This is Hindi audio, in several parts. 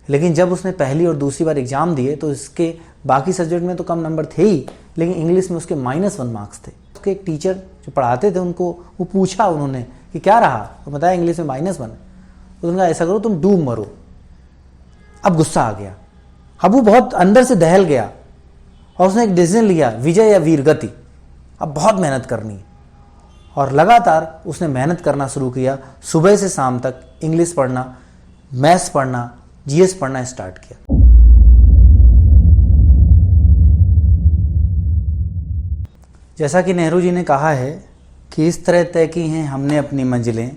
लेकिन जब उसने पहली और दूसरी बार एग्ज़ाम दिए तो इसके बाकी सब्जेक्ट में तो कम नंबर थे ही, लेकिन इंग्लिश में उसके -1 मार्क्स थे। उसके एक टीचर जो पढ़ाते थे उनको वो पूछा उन्होंने कि क्या रहा, तो बताया इंग्लिश में -1। तो उन्होंने कहा ऐसा करो तुम डूब मरो। अब गुस्सा आ गया, अब वो बहुत अंदर से दहल गया और उसने एक डिसीजन लिया, विजय या वीर गति, अब बहुत मेहनत करनी है। और लगातार उसने मेहनत करना शुरू किया, सुबह से शाम तक इंग्लिश पढ़ना, मैथ्स पढ़ना, जीएस पढ़ना स्टार्ट किया। जैसा कि नेहरू जी ने कहा है कि इस तरह तय की हैं हमने अपनी मंजिलें,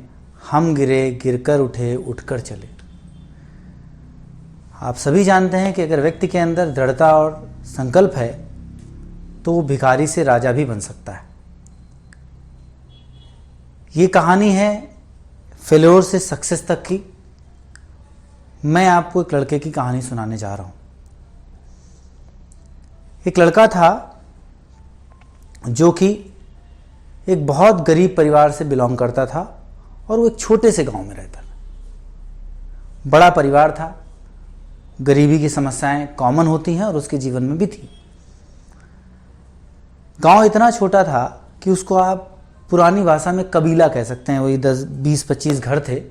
हम गिरे गिरकर उठे उठकर चले। आप सभी जानते हैं कि अगर व्यक्ति के अंदर दृढ़ता और संकल्प है तो वो भिखारी से राजा भी बन सकता है। ये कहानी है फेल्योर से सक्सेस तक की। मैं आपको एक लड़के की कहानी सुनाने जा रहा हूं। एक लड़का था जो कि एक बहुत गरीब परिवार से बिलोंग करता था और वो एक छोटे से गांव में रहता था। बड़ा परिवार था, गरीबी की समस्याएं कॉमन होती हैं और उसके जीवन में भी थी। गांव इतना छोटा था कि उसको आप पुरानी भाषा में कबीला कह सकते हैं। वही 10-20-25 घर थे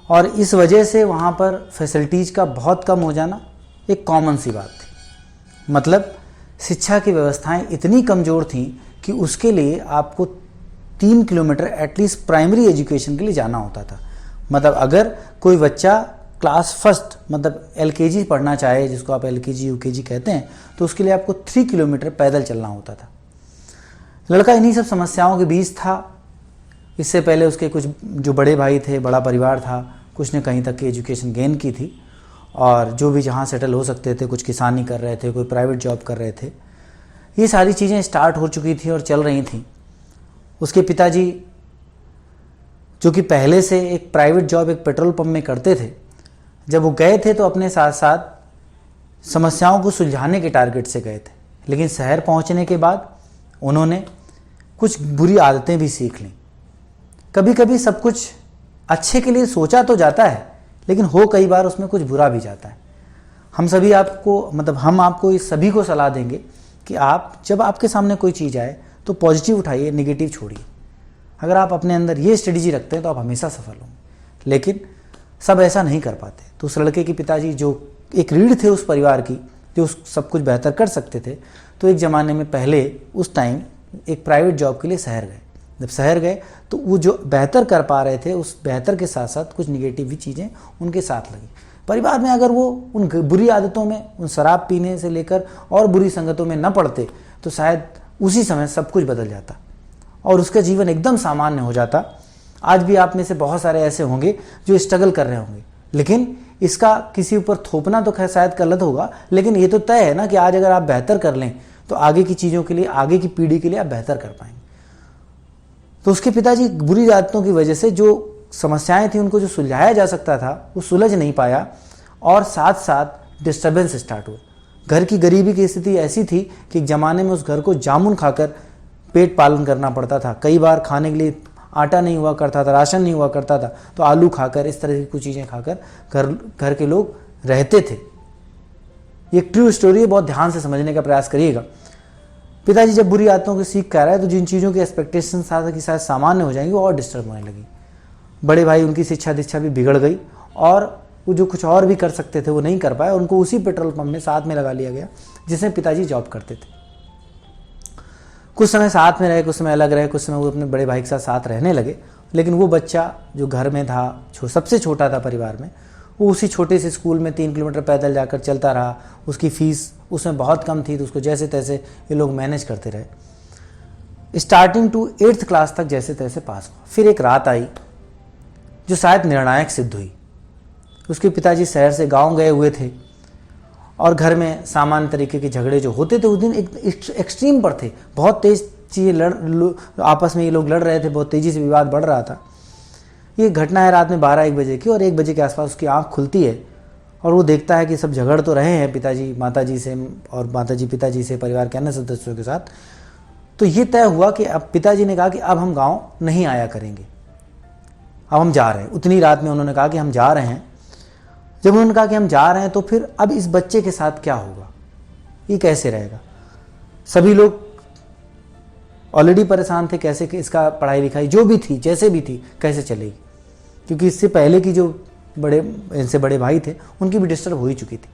और इस वजह से वहाँ पर फैसिलिटीज़ का बहुत कम हो जाना एक कॉमन सी बात थी। मतलब शिक्षा की व्यवस्थाएं इतनी कमज़ोर थीं कि उसके लिए आपको 3 किलोमीटर एटलीस्ट प्राइमरी एजुकेशन के लिए जाना होता था। मतलब अगर कोई बच्चा क्लास फर्स्ट मतलब एलकेजी पढ़ना चाहे, जिसको आप एलकेजी यूकेजी कहते हैं, तो उसके लिए आपको 3 किलोमीटर पैदल चलना होता था। लड़का इन्हीं सब समस्याओं के बीच था। इससे पहले उसके कुछ जो बड़े भाई थे, बड़ा परिवार था, कुछ ने कहीं तक की एजुकेशन गेन की थी और जो भी जहाँ सेटल हो सकते थे, कुछ किसानी कर रहे थे, कोई प्राइवेट जॉब कर रहे थे। ये सारी चीज़ें स्टार्ट हो चुकी थी और चल रही थी। उसके पिताजी जो कि पहले से एक प्राइवेट जॉब एक पेट्रोल पंप में करते थे, जब वो गए थे तो अपने साथ साथ समस्याओं को सुलझाने के टारगेट से गए थे। लेकिन शहर पहुंचने के बाद उन्होंने कुछ बुरी आदतें भी सीख लीं। कभी कभी सब कुछ अच्छे के लिए सोचा तो जाता है, लेकिन हो कई बार उसमें कुछ बुरा भी जाता है। हम आपको इस सभी को सलाह देंगे कि आप जब आपके सामने कोई चीज़ आए तो पॉजिटिव उठाइए, नेगेटिव छोड़िए। अगर आप अपने अंदर ये स्ट्रेटजी रखते हैं तो आप हमेशा सफल होंगे। लेकिन सब ऐसा नहीं कर पाते। तो उस लड़के के पिताजी जो एक रीढ़ थे उस परिवार की, जो सब कुछ बेहतर कर सकते थे, तो एक ज़माने में पहले उस टाइम एक प्राइवेट जॉब के लिए शहर गए। जब शहर गए तो वो जो बेहतर कर पा रहे थे, उस बेहतर के साथ साथ कुछ निगेटिव भी चीज़ें उनके साथ लगी। परिवार में अगर वो उन बुरी आदतों में, उन शराब पीने से लेकर और बुरी संगतों में न पड़ते तो शायद उसी समय सब कुछ बदल जाता और उसका जीवन एकदम सामान्य हो जाता। आज भी आप में से बहुत सारे ऐसे होंगे जो स्ट्रगल कर रहे होंगे, लेकिन इसका किसी ऊपर थोपना तो खैर शायद गलत होगा, लेकिन ये तो तय है ना कि आज अगर आप बेहतर कर लें तो आगे की चीज़ों के लिए, आगे की पीढ़ी के लिए आप बेहतर कर पाएंगे। तो उसके पिताजी बुरी आदतों की वजह से जो समस्याएं थी उनको जो सुलझाया जा सकता था वो सुलझ नहीं पाया और साथ साथ डिस्टर्बेंस स्टार्ट हुआ। घर की गरीबी की स्थिति ऐसी थी कि एक ज़माने में उस घर को जामुन खाकर पेट पालन करना पड़ता था। कई बार खाने के लिए आटा नहीं हुआ करता था, राशन नहीं हुआ करता था, तो आलू खाकर, इस तरह की कुछ चीज़ें खाकर घर के लोग रहते थे। ये एक ट्रू स्टोरी है, बहुत ध्यान से समझने का प्रयास करिएगा। पिताजी जब बुरी आदतों की सीख कर रहा है तो जिन चीज़ों की एक्सपेक्टेशन था कि शायद सामान्य हो जाएंगी वो और डिस्टर्ब होने लगी। बड़े भाई उनकी शिक्षा दीक्षा भी बिगड़ गई और वो जो कुछ और भी कर सकते थे वो नहीं कर पाए। उनको उसी पेट्रोल पंप में साथ में लगा लिया गया जिसमें पिताजी जॉब करते थे। कुछ समय साथ में रहे, कुछ समय अलग रहे, कुछ समय वो अपने बड़े भाई के साथ रहने लगे। लेकिन वो बच्चा जो घर में था, सबसे छोटा था परिवार में, वो उसी छोटे से स्कूल में 3 किलोमीटर पैदल जाकर चलता रहा। उसकी फ़ीस उसमें बहुत कम थी तो उसको जैसे तैसे ये लोग मैनेज करते रहे। स्टार्टिंग टू 8th क्लास तक जैसे तैसे पास हुआ। फिर एक रात आई जो शायद निर्णायक सिद्ध हुई। उसके पिताजी शहर से गांव गए हुए थे और घर में सामान्य तरीके के झगड़े जो होते थे उस दिन एक एक्सट्रीम पर थे। बहुत तेज चीज़ें आपस में ये लोग लड़ रहे थे, बहुत तेज़ी से विवाद बढ़ रहा था। ये घटना है रात में 12-1 बजे की और 1 बजे के आसपास उसकी आंख खुलती है और वो देखता है कि सब झगड़ तो रहे हैं पिताजी माताजी से और माताजी पिताजी से, परिवार के अन्य सदस्यों के साथ। तो ये तय हुआ कि अब पिताजी ने कहा कि अब हम गांव नहीं आया करेंगे, अब हम जा रहे हैं। उतनी रात में उन्होंने कहा कि हम जा रहे हैं। जब उन्होंने कहा कि हम जा रहे हैं तो फिर अब इस बच्चे के साथ क्या होगा, ये कैसे रहेगा। सभी लोग ऑलरेडी परेशान थे, कैसे कि इसका पढ़ाई लिखाई जो भी थी जैसे भी थी कैसे चलेगी, क्योंकि इससे पहले की जो इनसे बड़े भाई थे उनकी भी डिस्टर्ब हो ही चुकी थी।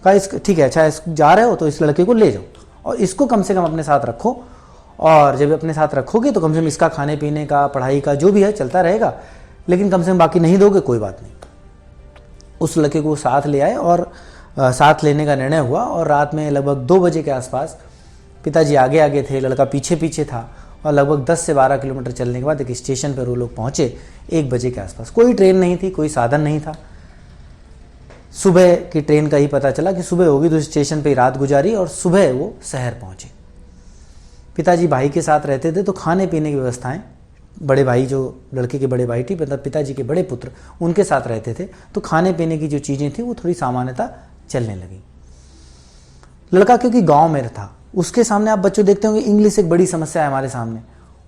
कहा इस ठीक है, अच्छा जा रहे हो तो इस लड़के को ले जाओ और इसको कम से कम अपने साथ रखो, और जब अपने साथ रखोगे तो कम से कम इसका खाने पीने का पढ़ाई का जो भी है चलता रहेगा, लेकिन कम से कम बाकी नहीं दोगे कोई बात नहीं। उस लड़के को साथ ले आए और साथ लेने का निर्णय हुआ, और रात में लगभग 2 बजे के आसपास पिताजी आगे आगे थे, लड़का पीछे पीछे था, और लगभग 10 से 12 किलोमीटर चलने के बाद एक स्टेशन पर वो लोग पहुँचे 1 बजे के आसपास। कोई ट्रेन नहीं थी, कोई साधन नहीं था। सुबह की ट्रेन का ही पता चला कि सुबह होगी, तो स्टेशन पे ही रात गुजारी और सुबह वो शहर पहुंचे। पिताजी भाई के साथ रहते थे, तो खाने पीने की व्यवस्थाएं, बड़े भाई जो लड़के के बड़े भाई थी, मतलब पिताजी के बड़े पुत्र, उनके साथ रहते थे, तो खाने पीने की जो चीज़ें थी वो थोड़ी सामान्यता चलने लगी। लड़का क्योंकि गाँव में था, उसके सामने आप बच्चों देखते होंगे इंग्लिश एक बड़ी समस्या है हमारे सामने,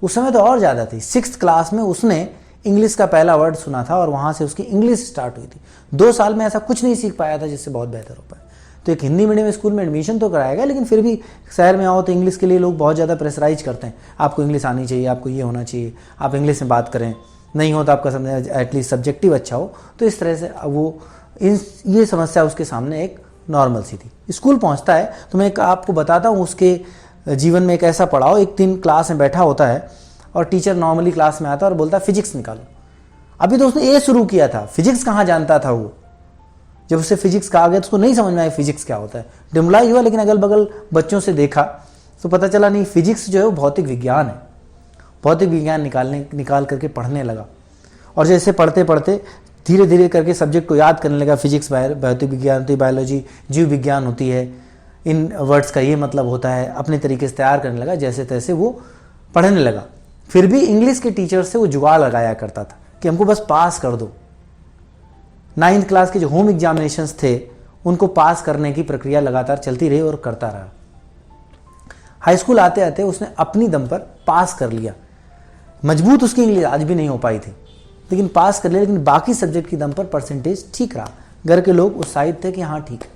उस समय तो और ज़्यादा थी। 6th क्लास में उसने इंग्लिश का पहला वर्ड सुना था और वहाँ से उसकी इंग्लिश स्टार्ट हुई थी। 2 साल में ऐसा कुछ नहीं सीख पाया था जिससे बहुत बेहतर हो पाए। तो एक हिंदी मीडियम स्कूल में एडमिशन तो कराएगा, लेकिन फिर भी शहर में आओ तो इंग्लिश के लिए लोग बहुत ज़्यादा प्रेशराइज करते हैं, आपको इंग्लिश आनी चाहिए, आपको ये होना चाहिए, आप इंग्लिश में बात करें, नहीं हो तो आपका समझ एटलीस्ट सब्जेक्टिव अच्छा हो। तो इस तरह से वो ये समस्या उसके सामने एक नॉर्मल सी थी। स्कूल पहुँचता है तो मैं आपको बताता हूँ उसके जीवन में एक ऐसा पड़ाव। एक दिन क्लास में बैठा होता है और टीचर नॉर्मली क्लास में आता है और बोलता है फिजिक्स निकालो। अभी तो उसने ए शुरू किया था, फिजिक्स कहाँ जानता था वो। जब उससे फिजिक्स कहा गया तो उसको नहीं समझ में आया फिजिक्स क्या होता है, डिमलाई हुआ। लेकिन अगल बगल बच्चों से देखा तो पता चला नहीं, फिजिक्स जो है वो भौतिक विज्ञान है। भौतिक विज्ञान निकाल करके पढ़ने लगा, और जैसे पढ़ते पढ़ते धीरे धीरे करके सब्जेक्ट को याद करने लगा। फिजिक्स भौतिक विज्ञान होती है, बायोलॉजी जीव विज्ञान होती है, इन वर्ड्स का ये मतलब होता है, अपने तरीके से तैयार करने लगा। जैसे तैसे वो पढ़ने लगा। फिर भी इंग्लिश के टीचर से वो जुगाड़ लगाया करता था कि हमको बस पास कर दो। 9th क्लास के जो होम एग्जामिनेशंस थे उनको पास करने की प्रक्रिया लगातार चलती रही और करता रहा। हाई स्कूल आते आते उसने अपनी दम पर पास कर लिया। मजबूत उसकी इंग्लिश आज भी नहीं हो पाई थी, लेकिन पास कर लिया। लेकिन बाकी सब्जेक्ट की दम पर परसेंटेज ठीक रहा। घर के लोग उत्साहित थे कि हाँ ठीक है।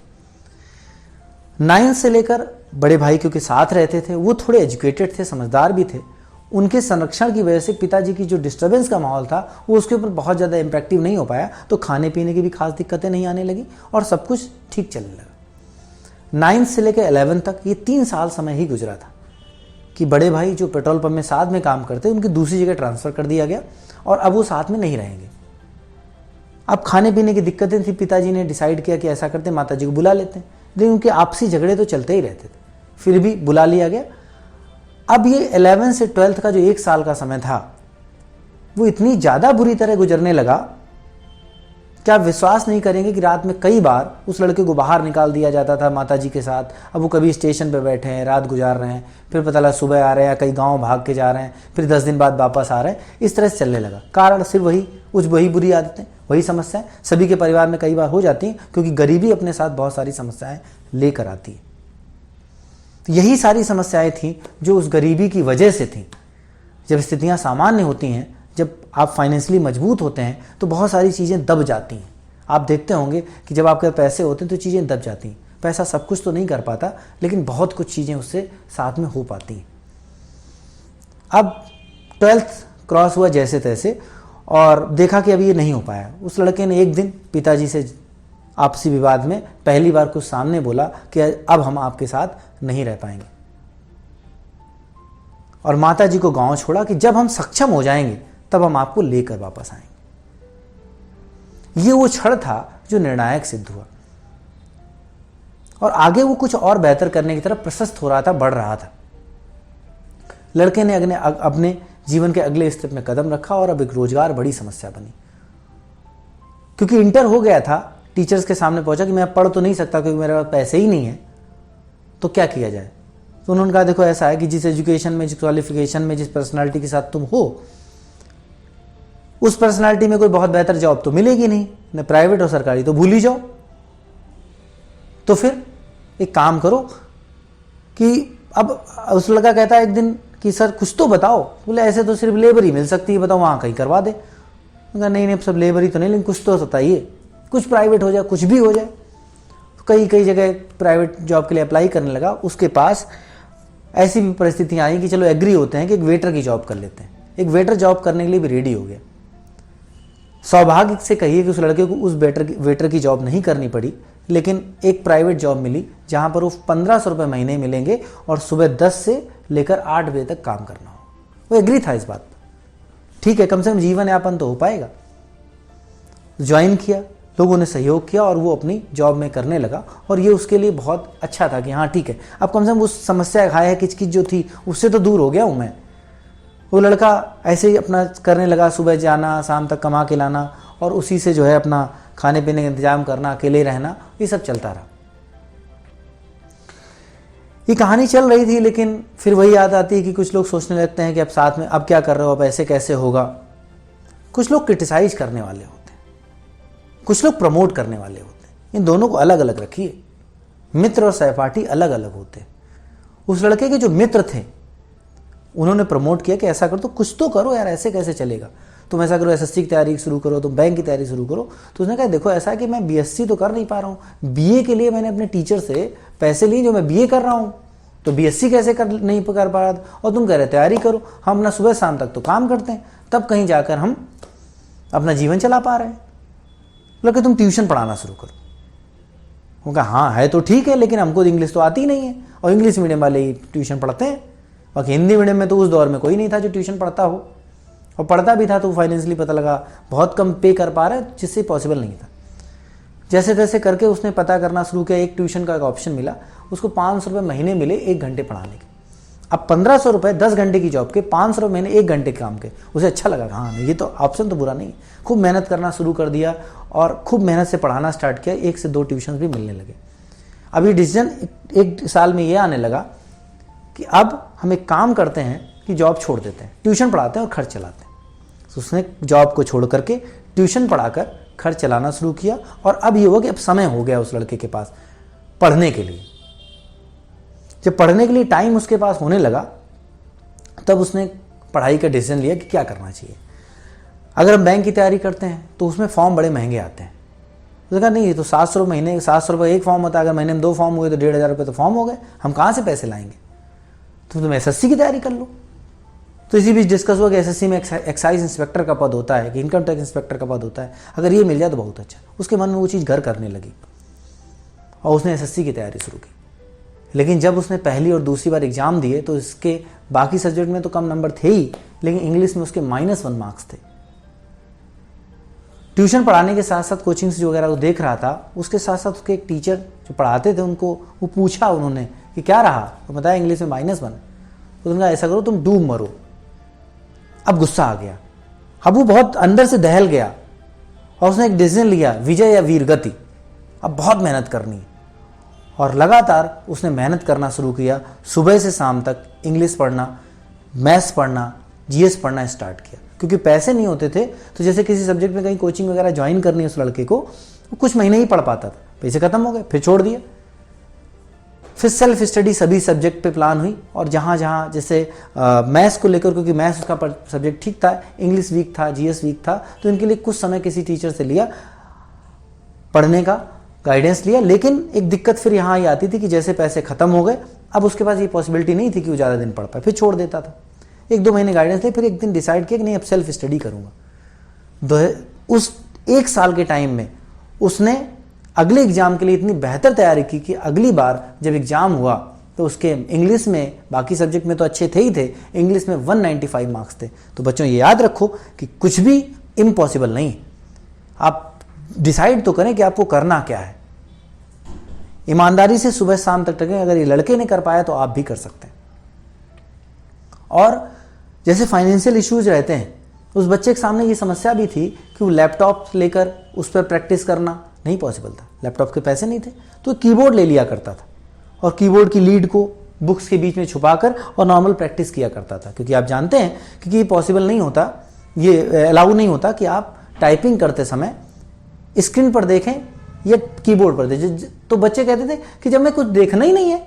9th से लेकर बड़े भाई क्योंकि साथ रहते थे, वो थोड़े एजुकेटेड थे, समझदार भी थे। उनके संरक्षण की वजह से पिताजी की जो डिस्टर्बेंस का माहौल था वो उसके ऊपर बहुत ज़्यादा इम्पैक्टिव नहीं हो पाया। तो खाने पीने की भी खास दिक्कतें नहीं आने लगी और सब कुछ ठीक चलने लगा। 9th से लेकर 11th तक ये 3 साल समय ही गुजरा था कि बड़े भाई जो पेट्रोल पंप में साथ में काम करते उनकी दूसरी जगह ट्रांसफ़र कर दिया गया और अब वो साथ में नहीं रहेंगे। अब खाने पीने की दिक्कतें थी। पिताजी ने डिसाइड किया कि ऐसा करते माता जी को बुला लेते हैं, लेकिन उनके आपसी झगड़े तो चलते ही रहते थे। फिर भी बुला लिया गया। अब ये 11 से 12th का जो 1 साल का समय था वो इतनी ज़्यादा बुरी तरह गुजरने लगा कि आप विश्वास नहीं करेंगे कि रात में कई बार उस लड़के को बाहर निकाल दिया जाता था माताजी के साथ। अब वो कभी स्टेशन पे बैठे हैं, रात गुजार रहे हैं, फिर पता लगा सुबह आ रहे हैं, कई गांव भाग के जा रहे हैं, फिर 10 दिन बाद वापस आ रहे हैं। इस तरह से चलने लगा। कारण सिर्फ वही बुरी आदतें, वही समस्याएं सभी के परिवार में कई बार हो जाती हैं, क्योंकि गरीबी अपने साथ बहुत सारी समस्याएं लेकर आती है। तो यही सारी समस्याएं थी जो उस गरीबी की वजह से थी। जब स्थितियां सामान्य होती हैं, जब आप फाइनेंशियली मजबूत होते हैं, तो बहुत सारी चीज़ें दब जाती हैं। आप देखते होंगे कि जब आपके पैसे होते हैं तो चीज़ें दब जाती हैं। पैसा सब कुछ तो नहीं कर पाता, लेकिन बहुत कुछ चीज़ें उससे साथ में हो पाती हैं। अब 12th क्रॉस हुआ जैसे तैसे, और देखा कि अब ये नहीं हो पाया। उस लड़के ने एक दिन पिताजी से आपसी विवाद में पहली बार कुछ सामने बोला कि अब हम आपके साथ नहीं रह पाएंगे, और माता जी को गांव छोड़ा कि जब हम सक्षम हो जाएंगे तब हम आपको लेकर वापस आएंगे। ये वो क्षण था जो निर्णायक सिद्ध हुआ, और आगे वो कुछ और बेहतर करने की तरफ प्रशस्त हो रहा था, बढ़ रहा था। लड़के ने अपने जीवन के अगले स्टेप में कदम रखा, और अब एक रोजगार बड़ी समस्या बनी। क्योंकि इंटर हो गया था, टीचर्स के सामने पहुंचा कि मैं पढ़ तो नहीं सकता क्योंकि मेरे पास पैसे ही नहीं है, तो क्या किया जाए। तो उन्होंने कहा देखो ऐसा है कि जिस एजुकेशन में, जिस क्वालिफिकेशन में, जिस पर्सनालिटी के साथ तुम हो, उस पर्सनालिटी में कोई बहुत बेहतर जॉब तो मिलेगी नहीं, न प्राइवेट और सरकारी, तो भूल ही जाओ। तो फिर एक काम करो कि अब उस लड़का कहता है एक दिन कि सर कुछ तो बताओ। बोले ऐसे तो सिर्फ लेबर ही मिल सकती है, बताओ वहाँ कहीं करवा दे। कहा नहीं सब लेबर ही तो नहीं, लेकिन कुछ तो बताइए। कुछ प्राइवेट हो जाए, कुछ भी हो जाए। कई कई जगह प्राइवेट जॉब के लिए अप्लाई करने लगा, उसके पास ऐसी भी परिस्थितियाँ आई कि चलो एग्री होते हैं कि एक वेटर की जॉब कर लेते हैं। एक वेटर जॉब करने के लिए भी रेडी हो गया। सौभाग्य से कहिए कि उस लड़के को उस वेटर की जॉब नहीं करनी पड़ी, लेकिन एक प्राइवेट जॉब मिली जहाँ पर वो 1500 रुपये महीने मिलेंगे और सुबह 10 से लेकर 8 बजे तक काम करना हो। वो एग्री था इस बात पर। ठीक है, कम से कम जीवन यापन तो हो पाएगा। ज्वाइन किया, लोगों ने सहयोग किया और वो अपनी जॉब में करने लगा और ये उसके लिए बहुत अच्छा था कि हाँ ठीक है, अब कम से कम उस समस्या खाया किचकिच जो थी उससे तो दूर हो गया हूँ मैं। वो लड़का ऐसे ही अपना करने लगा, सुबह जाना, शाम तक कमा के लाना और उसी से जो है अपना खाने पीने का इंतजाम करना, अकेले रहना, ये सब चलता रहा। ये कहानी चल रही थी, लेकिन फिर वही याद आती है कि कुछ लोग सोचने लगते हैं कि अब साथ में अब क्या कर रहे हो, अब ऐसे कैसे होगा। कुछ लोग क्रिटिसाइज करने वाले होते हैं, कुछ लोग प्रमोट करने वाले होते हैं। इन दोनों को अलग अलग रखिए। मित्र और सहपाठी अलग अलग होते हैं। उस लड़के के जो मित्र थे उन्होंने प्रमोट किया कि ऐसा करो, तो कुछ तो करो यार, ऐसे कैसे चलेगा, तुम ऐसा करो, एसएससी की तैयारी शुरू करो, तुम बैंक की तैयारी शुरू करो। तो उसने कहा देखो ऐसा है कि मैं बीएससी तो कर नहीं पा रहा हूँ, बीए के लिए मैंने अपने टीचर से पैसे लिए जो मैं बीए कर रहा हूँ, तो बीएससी कैसे नहीं कर पा रहा था। और तुम कह रहे तैयारी करो, हम अपना सुबह शाम तक तो काम करते हैं, तब कहीं जाकर हम अपना जीवन चला पा रहे हैं। बोला कि तुम ट्यूशन पढ़ाना शुरू करो। वो कहा हाँ है तो ठीक है, लेकिन हमको इंग्लिश तो आती नहीं है और इंग्लिश मीडियम वाले ही ट्यूशन पढ़ते हैं। बाकी हिंदी मीडियम में तो उस दौर में कोई नहीं था जो ट्यूशन पढ़ता हो, और पढ़ता भी था तो फाइनेंशियली पता लगा बहुत कम पे कर पा रहा है, जिससे पॉसिबल नहीं था। जैसे तैसे करके उसने पता करना शुरू किया, एक ट्यूशन का एक ऑप्शन मिला, उसको 500 रुपये महीने मिले 1 घंटे पढ़ाने के। अब 1500 रुपये 10 घंटे की जॉब के, 500 रुपये महीने 1 घंटे काम के, उसे अच्छा लगा। हाँ ये तो ऑप्शन तो बुरा नहीं। खूब मेहनत करना शुरू कर दिया और खूब मेहनत से पढ़ाना स्टार्ट किया। 1 से 2 ट्यूशन भी मिलने लगे। अब ये डिसीजन 1 साल में ये आने लगा कि अब हम एक काम करते हैं कि जॉब छोड़ देते हैं, ट्यूशन पढ़ाते हैं और खर्च चलाते हैं। तो उसने जॉब को छोड़ करके ट्यूशन पढ़ाकर खर्च चलाना शुरू किया। और अब ये हुआ कि अब समय हो गया उस लड़के के पास पढ़ने के लिए। जब पढ़ने के लिए टाइम उसके पास होने लगा, तब उसने पढ़ाई का डिसीजन लिया कि क्या करना चाहिए। अगर हम बैंक की तैयारी करते हैं तो उसमें फॉर्म बड़े महंगे आते हैं। उसने कहा नहीं, ये तो 700 रुपये महीने, 700 रुपये एक फॉर्म होता है, अगर महीने में 2 फॉर्म हुए तो 1500 रुपये तो फॉर्म हो गए, हम कहाँ से पैसे लाएंगे। तो तुम एसएससी की तैयारी कर लो। तो इसी बीच डिस्कस हुआ कि एसएससी में एक्साइज इंस्पेक्टर का पद होता है, कि इनकम टैक्स इंस्पेक्टर का पद होता है, अगर ये मिल जाए तो बहुत अच्छा। उसके मन में वो चीज़ घर करने लगी और उसने एसएससी की तैयारी शुरू की। लेकिन जब उसने पहली और दूसरी बार एग्जाम दिए तो इसके बाकी सब्जेक्ट में तो कम नंबर थे ही, लेकिन इंग्लिश में उसके -1 मार्क्स थे। ट्यूशन पढ़ाने के साथ साथ कोचिंग्स जो वगैरह वो देख रहा था, उसके साथ साथ उसके एक टीचर जो पढ़ाते थे उनको वो पूछा उन्होंने कि क्या रहा, तो बताया इंग्लिश में -1। तो उन्होंने कहा ऐसा करो तुम डूब मरो। अब गुस्सा आ गया, अब वो बहुत अंदर से दहल गया और उसने एक डिसीजन लिया, विजय या वीर गति, अब बहुत मेहनत करनी है। और लगातार उसने मेहनत करना शुरू किया। सुबह से शाम तक इंग्लिश पढ़ना, मैथ्स पढ़ना, जीएस पढ़ना स्टार्ट किया। क्योंकि पैसे नहीं होते थे तो जैसे किसी सब्जेक्ट में कहीं कोचिंग वगैरह ज्वाइन करनी है उस लड़के को, वो कुछ महीने ही पढ़ पाता था, पैसे खत्म हो गए, फिर छोड़ दिया। फिर सेल्फ स्टडी सभी सब्जेक्ट पे प्लान हुई और जहाँ जहाँ जैसे मैथ्स को लेकर, क्योंकि मैथ्स उसका सब्जेक्ट ठीक था, इंग्लिश वीक था, जीएस वीक था, तो इनके लिए कुछ समय किसी टीचर से लिया, पढ़ने का गाइडेंस लिया। लेकिन एक दिक्कत फिर यहाँ ही आती थी कि जैसे पैसे खत्म हो गए, अब उसके पास ये पॉसिबिलिटी नहीं थी कि वो ज़्यादा दिन पढ़ पाए, फिर छोड़ देता था। 1-2 महीने गाइडेंस ले, फिर एक दिन डिसाइड किया कि नहीं अब सेल्फ स्टडी करूँगा। उस 1 साल के टाइम में उसने अगले एग्जाम के लिए इतनी बेहतर तैयारी की कि अगली बार जब एग्जाम हुआ तो उसके इंग्लिश में, बाकी सब्जेक्ट में तो अच्छे थे ही थे, इंग्लिश में 195 मार्क्स थे। तो बच्चों ये याद रखो कि कुछ भी इम्पॉसिबल नहीं। आप डिसाइड तो करें कि आपको करना क्या है। ईमानदारी से सुबह शाम तक टकें। अगर ये लड़के ने कर पाया तो आप भी कर सकते हैं। और जैसे फाइनेंशियल इश्यूज रहते हैं, उस बच्चे के सामने ये समस्या भी थी कि वो लैपटॉप लेकर उस पर प्रैक्टिस करना नहीं पॉसिबल था, लैपटॉप के पैसे नहीं थे, तो कीबोर्ड ले लिया करता था और कीबोर्ड की लीड को बुक्स के बीच में छुपाकर और नॉर्मल प्रैक्टिस किया करता था। क्योंकि आप जानते हैं कि ये पॉसिबल नहीं होता, ये अलाउ नहीं होता कि आप टाइपिंग करते समय स्क्रीन पर देखें या कीबोर्ड पर देखें। तो बच्चे कहते थे कि जब मैं कुछ देखना ही नहीं है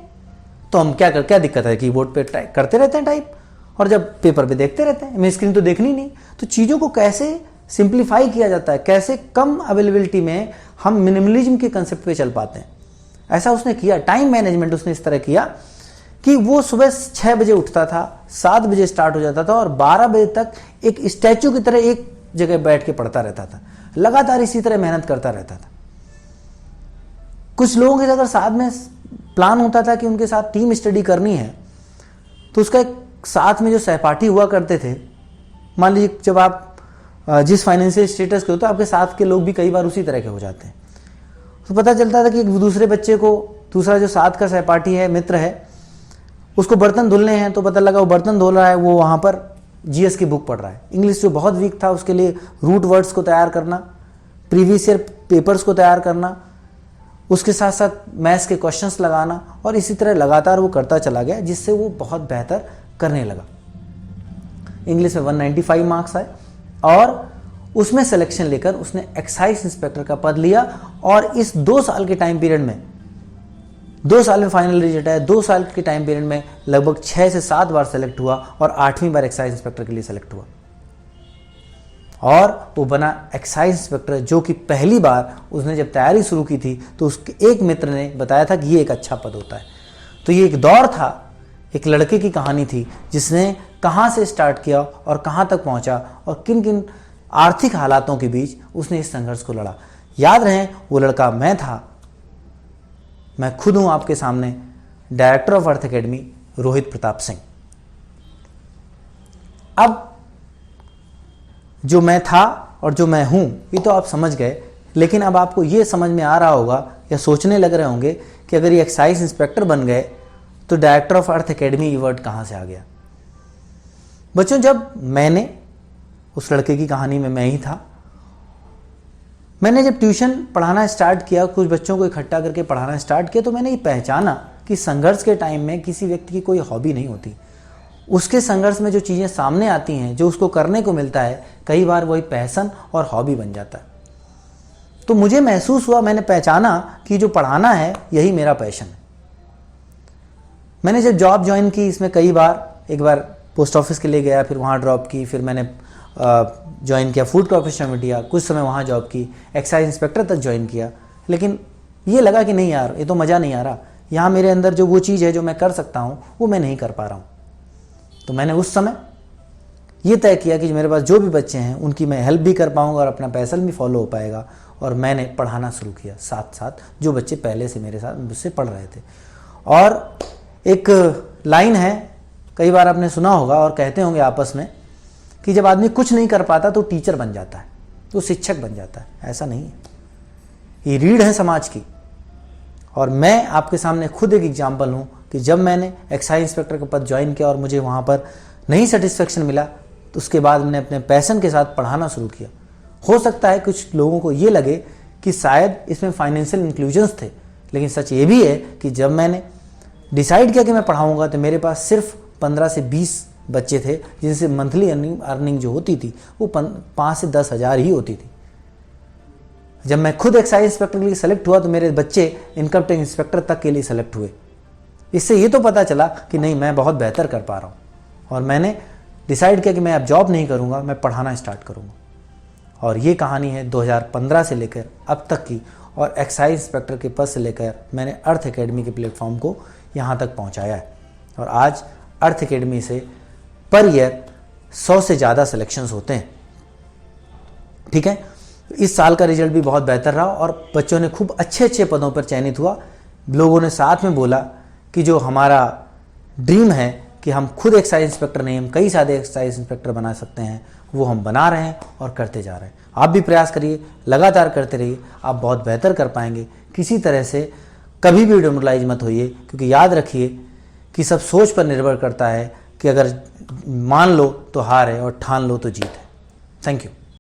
तो हम क्या दिक्कत है, कीबोर्ड पे करते रहते हैं टाइप, और जब पेपर पे देखते रहते हैं, मैं स्क्रीन तो देखनी नहीं। तो चीज़ों को कैसे सिंप्लीफाई किया जाता है, कैसे कम अवेलेबिलिटी में हम मिनिमलिज्म के कंसेप्ट पे चल पाते हैं। ऐसा उसने किया, टाइम मैनेजमेंट उसने इस तरह किया कि वो सुबह 6 बजे उठता था, 7 बजे स्टार्ट हो जाता था और 12 बजे तक एक स्टैचू की तरह एक जगह बैठ के पढ़ता रहता था, लगातार इसी तरह मेहनत करता रहता था। कुछ लोगों के अगर साथ में प्लान होता था कि उनके साथ टीम स्टडी करनी है, तो उसका एक साथ में जो सहपाठी हुआ करते थे, मान लीजिए जब आप जिस फाइनेंशियल स्टेटस के हो तो आपके साथ के लोग भी कई बार उसी तरह के हो जाते हैं, तो पता चलता था कि एक दूसरे बच्चे को, दूसरा जो साथ का सहपाठी है, मित्र है, उसको बर्तन धुलने हैं, तो पता लगा वो बर्तन धुल रहा है, वो वहाँ पर जीएस की बुक पढ़ रहा है। इंग्लिश जो बहुत वीक था उसके लिए रूट वर्ड्स को तैयार करना, प्रीवियस ईयर पेपर्स को तैयार करना, उसके साथ साथ मैथ्स के क्वेश्चंस लगाना, और इसी तरह लगातार वो करता चला गया, जिससे वो बहुत बेहतर करने लगा। इंग्लिश में 195 मार्क्स आए और उसमें सिलेक्शन लेकर उसने एक्साइज इंस्पेक्टर का पद लिया। और इस 2 साल के टाइम पीरियड में, 2 साल में फाइनल रिजल्ट आया, 2 साल के टाइम पीरियड में लगभग 6 से 7 बार सेलेक्ट हुआ और 8वीं बार एक्साइज इंस्पेक्टर के लिए सेलेक्ट हुआ और वो बना एक्साइज इंस्पेक्टर, जो कि पहली बार उसने जब तैयारी शुरू की थी तो उसके एक मित्र ने बताया था कि ये एक अच्छा पद होता है। तो ये एक दौर था, एक लड़के की कहानी थी जिसने कहाँ से स्टार्ट किया और कहाँ तक पहुँचा और किन किन आर्थिक हालातों के बीच उसने इस संघर्ष को लड़ा। याद रहे, वो लड़का मैं था, मैं खुद हूं आपके सामने, director of earth academy Rohit Pratap Singh. अब जो मैं था और जो मैं हूं ये तो आप समझ गए, लेकिन अब आपको ये समझ में आ रहा होगा या सोचने लग रहे होंगे कि अगर ये एक्साइज इंस्पेक्टर बन गए तो डायरेक्टर ऑफ अर्थ एकेडमी ये वर्ड कहाँ से आ गया। बच्चों, जब मैंने, उस लड़के की कहानी में मैं ही था, मैंने जब ट्यूशन पढ़ाना स्टार्ट किया, कुछ बच्चों को इकट्ठा करके पढ़ाना स्टार्ट किया, तो मैंने ये पहचाना कि संघर्ष के टाइम में किसी व्यक्ति की कोई हॉबी नहीं होती। उसके संघर्ष में जो चीज़ें सामने आती हैं, जो उसको करने को मिलता है, कई बार वही पैशन और हॉबी बन जाता है। तो मुझे महसूस हुआ, मैंने पहचाना कि जो पढ़ाना है यही मेरा पैशन है। मैंने जब जॉब ज्वाइन की, इसमें कई बार, एक बार पोस्ट ऑफिस के लिए गया, फिर वहाँ ड्रॉप की, फिर मैंने ज्वाइन किया फूड कॉर्पोरेशन ऑफ इंडिया, कुछ समय वहाँ जॉब की, एक्साइज इंस्पेक्टर तक ज्वाइन किया। लेकिन ये लगा कि नहीं यार, ये तो मज़ा नहीं आ रहा, यहाँ मेरे अंदर जो वो चीज़ है जो मैं कर सकता हूँ वो मैं नहीं कर पा रहा हूँ। तो मैंने उस समय ये तय किया कि मेरे पास जो भी बच्चे हैं उनकी मैं हेल्प भी कर पाऊँगा और अपना पैशन भी फॉलो हो पाएगा। और मैंने पढ़ाना शुरू किया साथ साथ, जो बच्चे पहले से मेरे साथ मुझसे पढ़ रहे थे। और एक लाइन है, कई बार आपने सुना होगा और कहते होंगे आपस में, कि जब आदमी कुछ नहीं कर पाता तो टीचर बन जाता है, तो शिक्षक बन जाता है। ऐसा नहीं है, ये रीढ़ है समाज की। और मैं आपके सामने खुद एक एग्जाम्पल हूँ कि जब मैंने एक्साइज इंस्पेक्टर का पद ज्वाइन किया और मुझे वहाँ पर नहीं सेटिस्फेक्शन मिला, तो उसके बाद मैंने अपने पैशन के साथ पढ़ाना शुरू किया। हो सकता है कुछ लोगों को ये लगे कि शायद इसमें फाइनेंशियल इंक्लूजन्स थे, लेकिन सच ये भी है कि जब मैंने डिसाइड किया कि मैं पढ़ाऊँगा तो मेरे पास सिर्फ 15 से 20 बच्चे थे, जिनसे मंथली अर्निंग जो होती थी वो 5 से 10 हज़ार ही होती थी। जब मैं खुद एक्साइज इंस्पेक्टर के लिए सेलेक्ट हुआ तो मेरे बच्चे इनकम टैक्स इंस्पेक्टर तक के लिए सेलेक्ट हुए। इससे ये तो पता चला कि नहीं, मैं बहुत बेहतर कर पा रहा हूँ। और मैंने डिसाइड किया कि मैं अब जॉब नहीं करूँगा, मैं पढ़ाना स्टार्ट करूँगा। और ये कहानी है 2015 से लेकर अब तक की, और एक्साइज इंस्पेक्टर के पद से लेकर मैंने अर्थ एकेडमी के प्लेटफॉर्म को यहाँ तक पहुँचाया है। और आज अर्थ एकेडमी से पर ईयर 100 से ज़्यादा सिलेक्शंस होते हैं। ठीक है, इस साल का रिजल्ट भी बहुत बेहतर रहा और बच्चों ने खूब अच्छे अच्छे पदों पर चयनित हुआ। लोगों ने साथ में बोला कि जो हमारा ड्रीम है कि हम खुद एक्साइज इंस्पेक्टर नहीं, हम कई सारे एक्साइज इंस्पेक्टर बना सकते हैं, वो हम बना रहे हैं और करते जा रहे हैं। आप भी प्रयास करिए, लगातार करते रहिए, आप बहुत बेहतर कर पाएंगे। किसी तरह से कभी भी डिमोरलाइज मत होइए, क्योंकि याद रखिए कि सब सोच पर निर्भर करता है कि अगर मान लो तो हार है और ठान लो तो जीत है। Thank you.